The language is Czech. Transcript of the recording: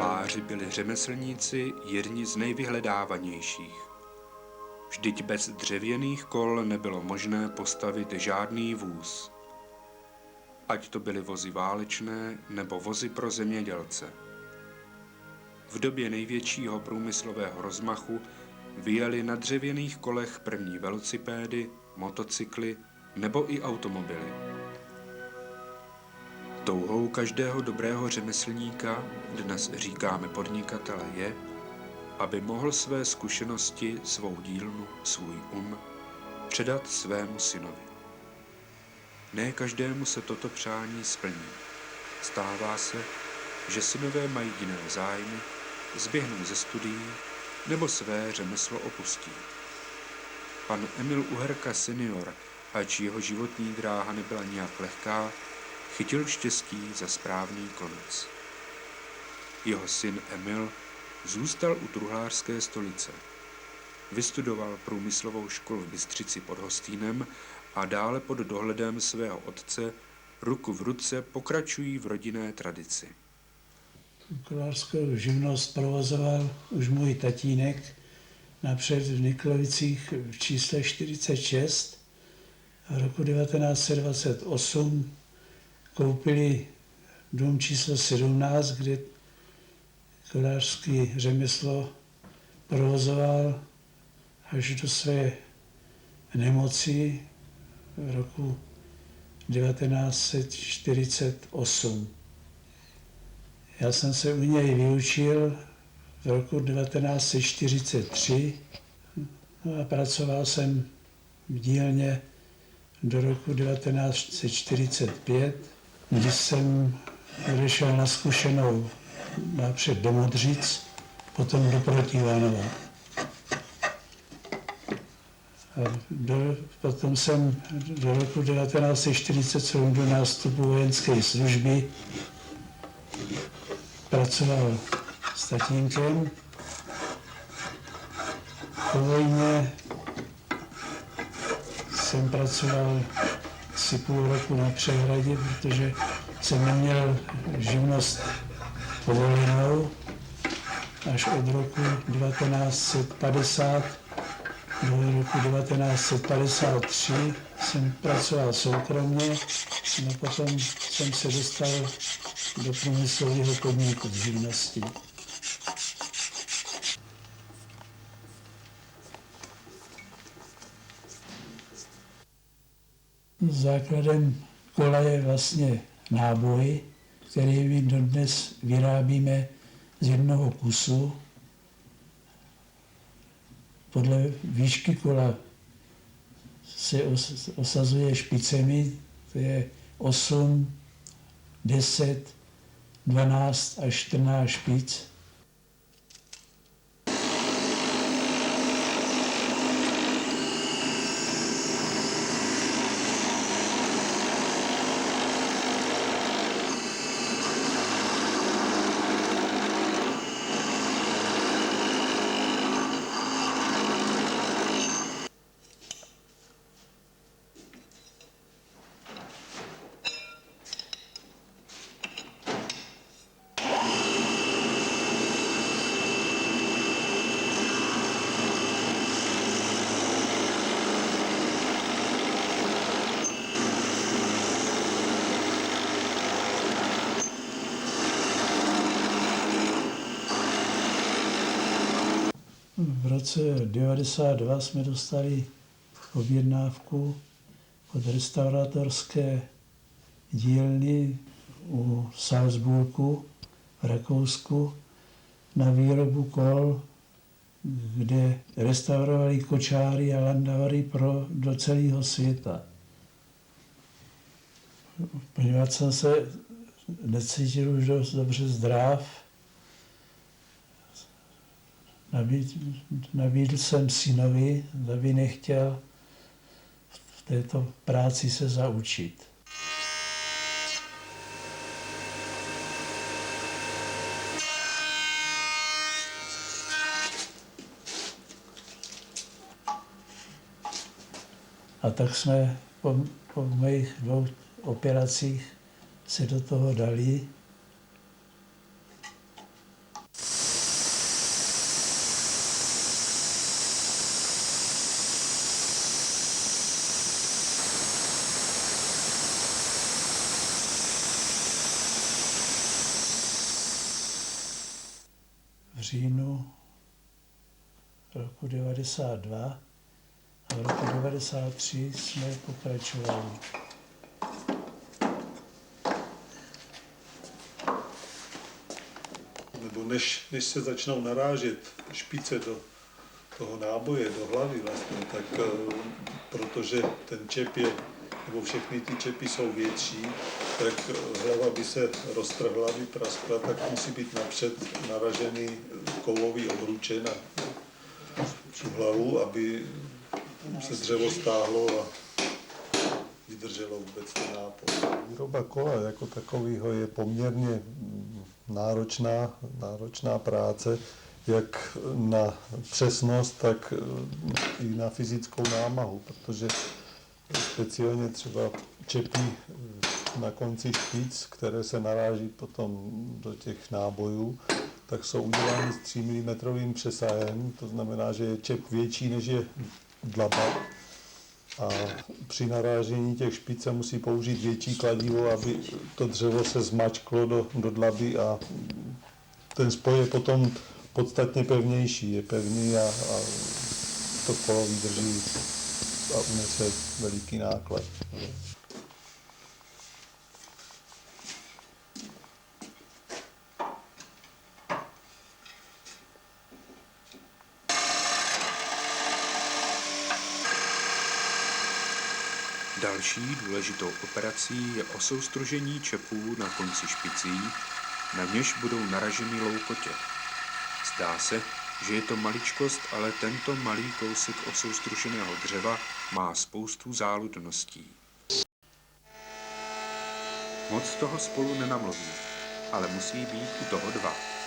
Stoláři byli řemeslníci jedni z nejvyhledávanějších. Vždyť bez dřevěných kol nebylo možné postavit žádný vůz. Ať to byly vozy válečné nebo vozy pro zemědělce. V době největšího průmyslového rozmachu vyjeli na dřevěných kolech první velocipédy, motocykly nebo i automobily. Touhou každého dobrého řemeslníka, dnes říkáme podnikatele, je, aby mohl své zkušenosti, svou dílnu, svůj předat svému synovi. Ne každému se toto přání splní. Stává se, že synové mají jiné zájmy, zběhnou ze studií nebo své řemeslo opustí. Pan Emil Uherka senior, ač jeho životní dráha nebyla nijak lehká, chytil štěstí za správný konec. Jeho syn Emil zůstal u truhlářské stolice. Vystudoval průmyslovou školu v Bystřici pod Hostýnem a dále pod dohledem svého otce ruku v ruce pokračují v rodinné tradici. Truhlářskou živnost provozoval už můj tatínek napřed v Niklovicích v čísle 46. A v roku 1928 koupili dům číslo 17, kde kolářské řemeslo provozoval až do své nemoci v roku 1948. Já jsem se u něj vyučil v roku 1943 a pracoval jsem v dílně do roku 1945, kdy jsem odešel na zkušenou napřed do Modřic, potom do Protivánova. Potom jsem do roku 1947 do nástupu vojenské služby pracoval s tatínkem. Po vojně jsem pracoval asi půl roku na přehradě, protože jsem neměl živnost povolenou. Až od roku 1950 do roku 1953 jsem pracoval soukromně, no potom jsem se dostal do průmyslového podniku v živnosti. Základem kola je vlastně náboj, který my dodnes vyrábíme z jednoho kusu. Podle výšky kola se osazuje špicemi, to je 8, 10, 12 až 14 špic. V roce 1992 jsme dostali objednávku od restaurátorské dílny u Salzburgu v Rakousku na výrobu kol, kde restaurovali kočáry a landauery do celého světa. Poněvadž jsem se necítil už dost dobře zdrav, nabídl jsem synovi, aby nechtěl v této práci se zaučit. A tak jsme po mých 2 operacích se do toho dali. v říjnu roku 92 a v roku 93 jsme pokračovali. Nebo než se začnou narážet špice do toho náboje, do hlavy vlastně, tak protože ten čep je, nebo všechny ty čepy jsou větší, tak hlava by se roztrhla, vypraskla, tak musí být napřed naražený kovový obruče na tu hlavu, aby se dřevo stáhlo a vydrželo vůbec ten nápoj. Výroba kola jako takového je poměrně náročná práce, jak na přesnost, tak i na fyzickou námahu, protože speciálně třeba čepy na konci špic, které se naráží potom do těch nábojů, tak jsou udělány s 3 mm přesahem, to znamená, že je čep větší než je dlaba. A při narážení těch špic se musí použít větší kladivo, aby to dřevo se zmačklo do dlaby a ten spoj je potom podstatně pevnější, je pevný a to kolo vydrží a unese veliký náklad. Další důležitou operací je osoustružení čepů na konci špicí, na něž budou naraženy loukotě. Zdá se, že je to maličkost, ale tento malý kousek osoustruženého dřeva má spoustu záludností. Moc toho spolu nenamluví, ale musí být u toho dva.